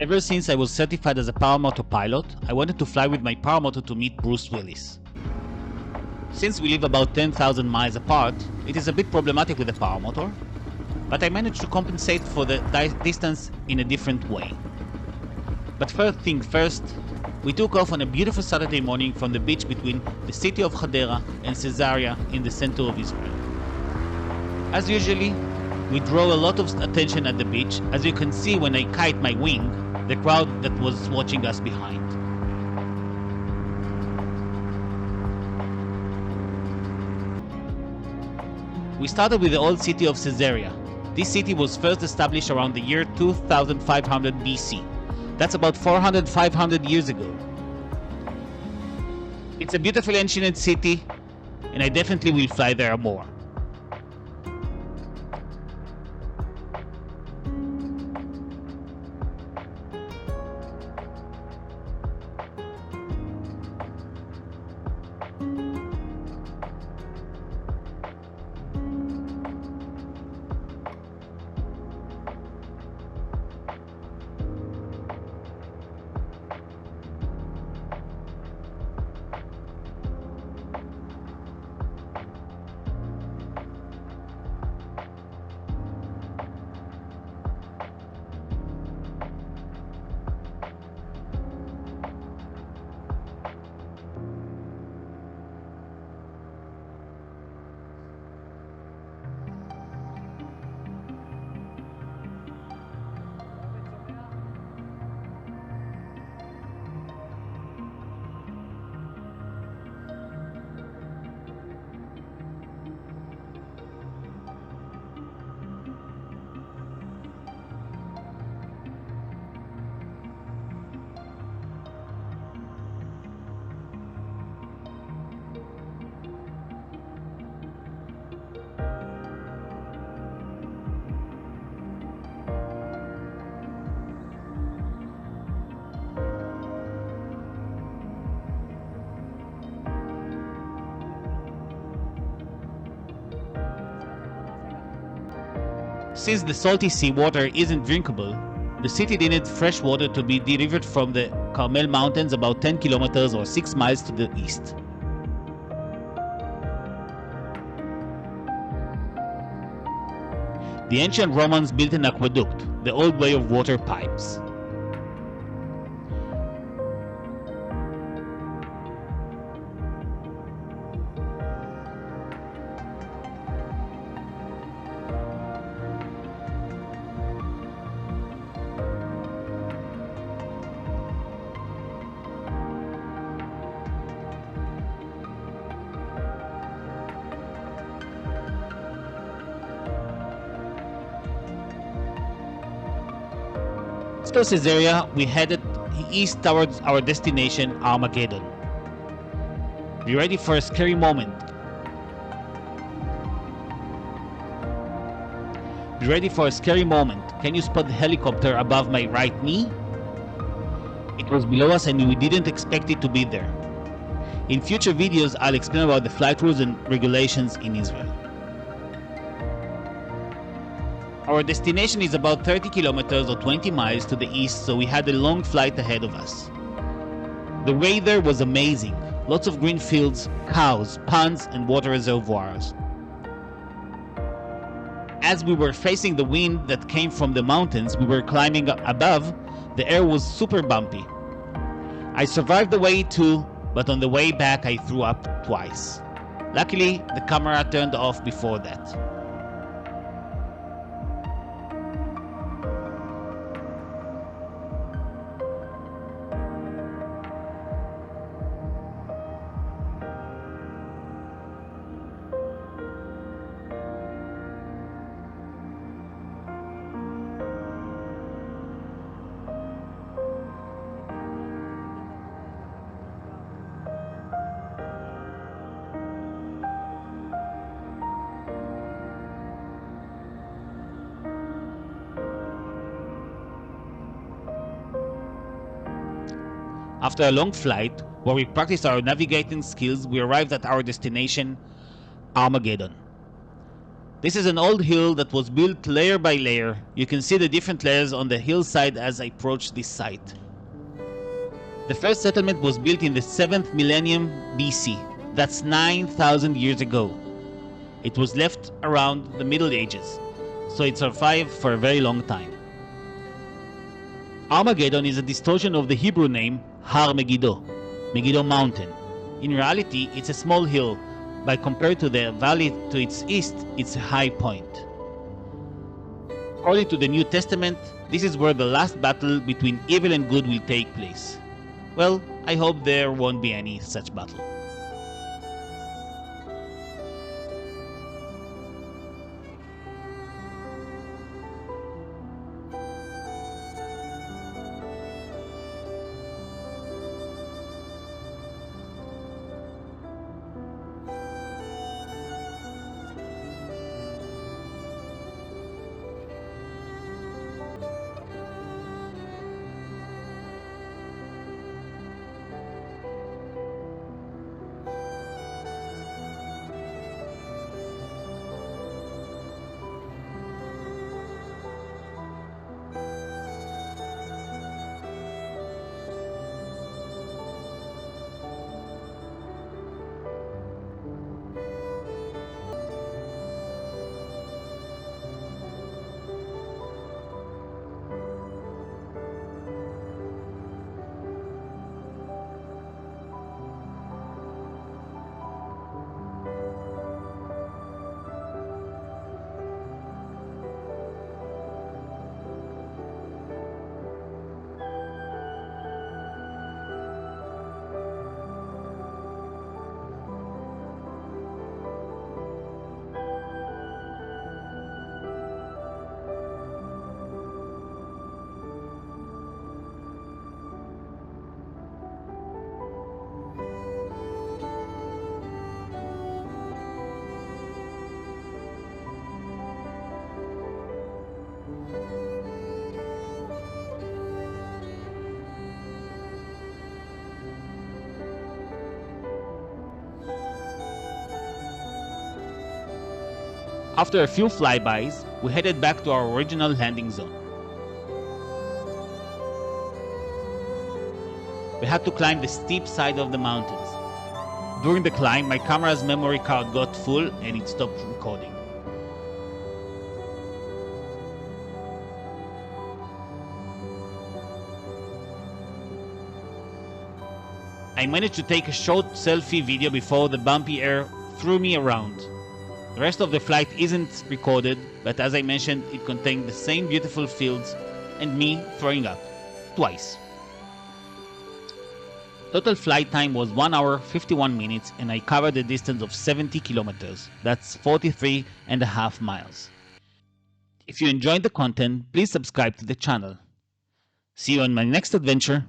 Ever since I was certified as a paramotor pilot, I wanted to fly with my paramotor to meet Bruce Willis. Since we live about 10,000 miles apart, it is a bit problematic with the paramotor, but I managed to compensate for the distance in a different way. But first thing first, we took off on a beautiful Saturday morning from the beach between the city of Hadera and Caesarea in the center of Israel. As usually, we draw a lot of attention at the beach, as you can see when I kite my wing, the crowd that was watching us behind. We started with the old city of Caesarea. This city was first established around the year 2500 BC. That's about 500 years ago. It's a beautiful ancient city, and I definitely will fly there more. Since the salty seawater isn't drinkable, the city needed fresh water to be delivered from the Carmel Mountains about 10 kilometers or 6 miles to the east. The ancient Romans built an aqueduct, the old way of water pipes. After Caesarea, we headed east towards our destination, Armageddon. Be ready for a scary moment. Be ready for a scary moment. Can you spot the helicopter above my right knee? It was below us and we didn't expect it to be there. In future videos, I'll explain about the flight rules and regulations in Israel. Our destination is about 30 kilometers or 20 miles to the east, so we had a long flight ahead of us. The weather was amazing. Lots of green fields, cows, ponds, and water reservoirs. As we were facing the wind that came from the mountains we were climbing above, the air was super bumpy. I survived the way too, but on the way back I threw up twice. Luckily, the camera turned off before that. After a long flight, where we practiced our navigating skills, we arrived at our destination, Armageddon. This is an old hill that was built layer by layer. You can see the different layers on the hillside as I approach this site. The first settlement was built in the 7th millennium BC. That's 9,000 years ago. It was left around the Middle Ages, so it survived for a very long time. Armageddon is a distortion of the Hebrew name Har Megiddo, Megiddo Mountain. In reality, it's a small hill, but compared to the valley to its east, it's a high point. According to the New Testament, this is where the last battle between evil and good will take place. Well, I hope there won't be any such battle. After a few flybys, we headed back to our original landing zone. We had to climb the steep side of the mountains. During the climb, my camera's memory card got full and it stopped recording. I managed to take a short selfie video before the bumpy air threw me around. The rest of the flight isn't recorded, but as I mentioned, it contained the same beautiful fields and me throwing up twice. Total flight time was 1 hour 51 minutes and I covered a distance of 70 kilometers. That's 43.5 miles. If you enjoyed the content, please subscribe to the channel. See you on my next adventure.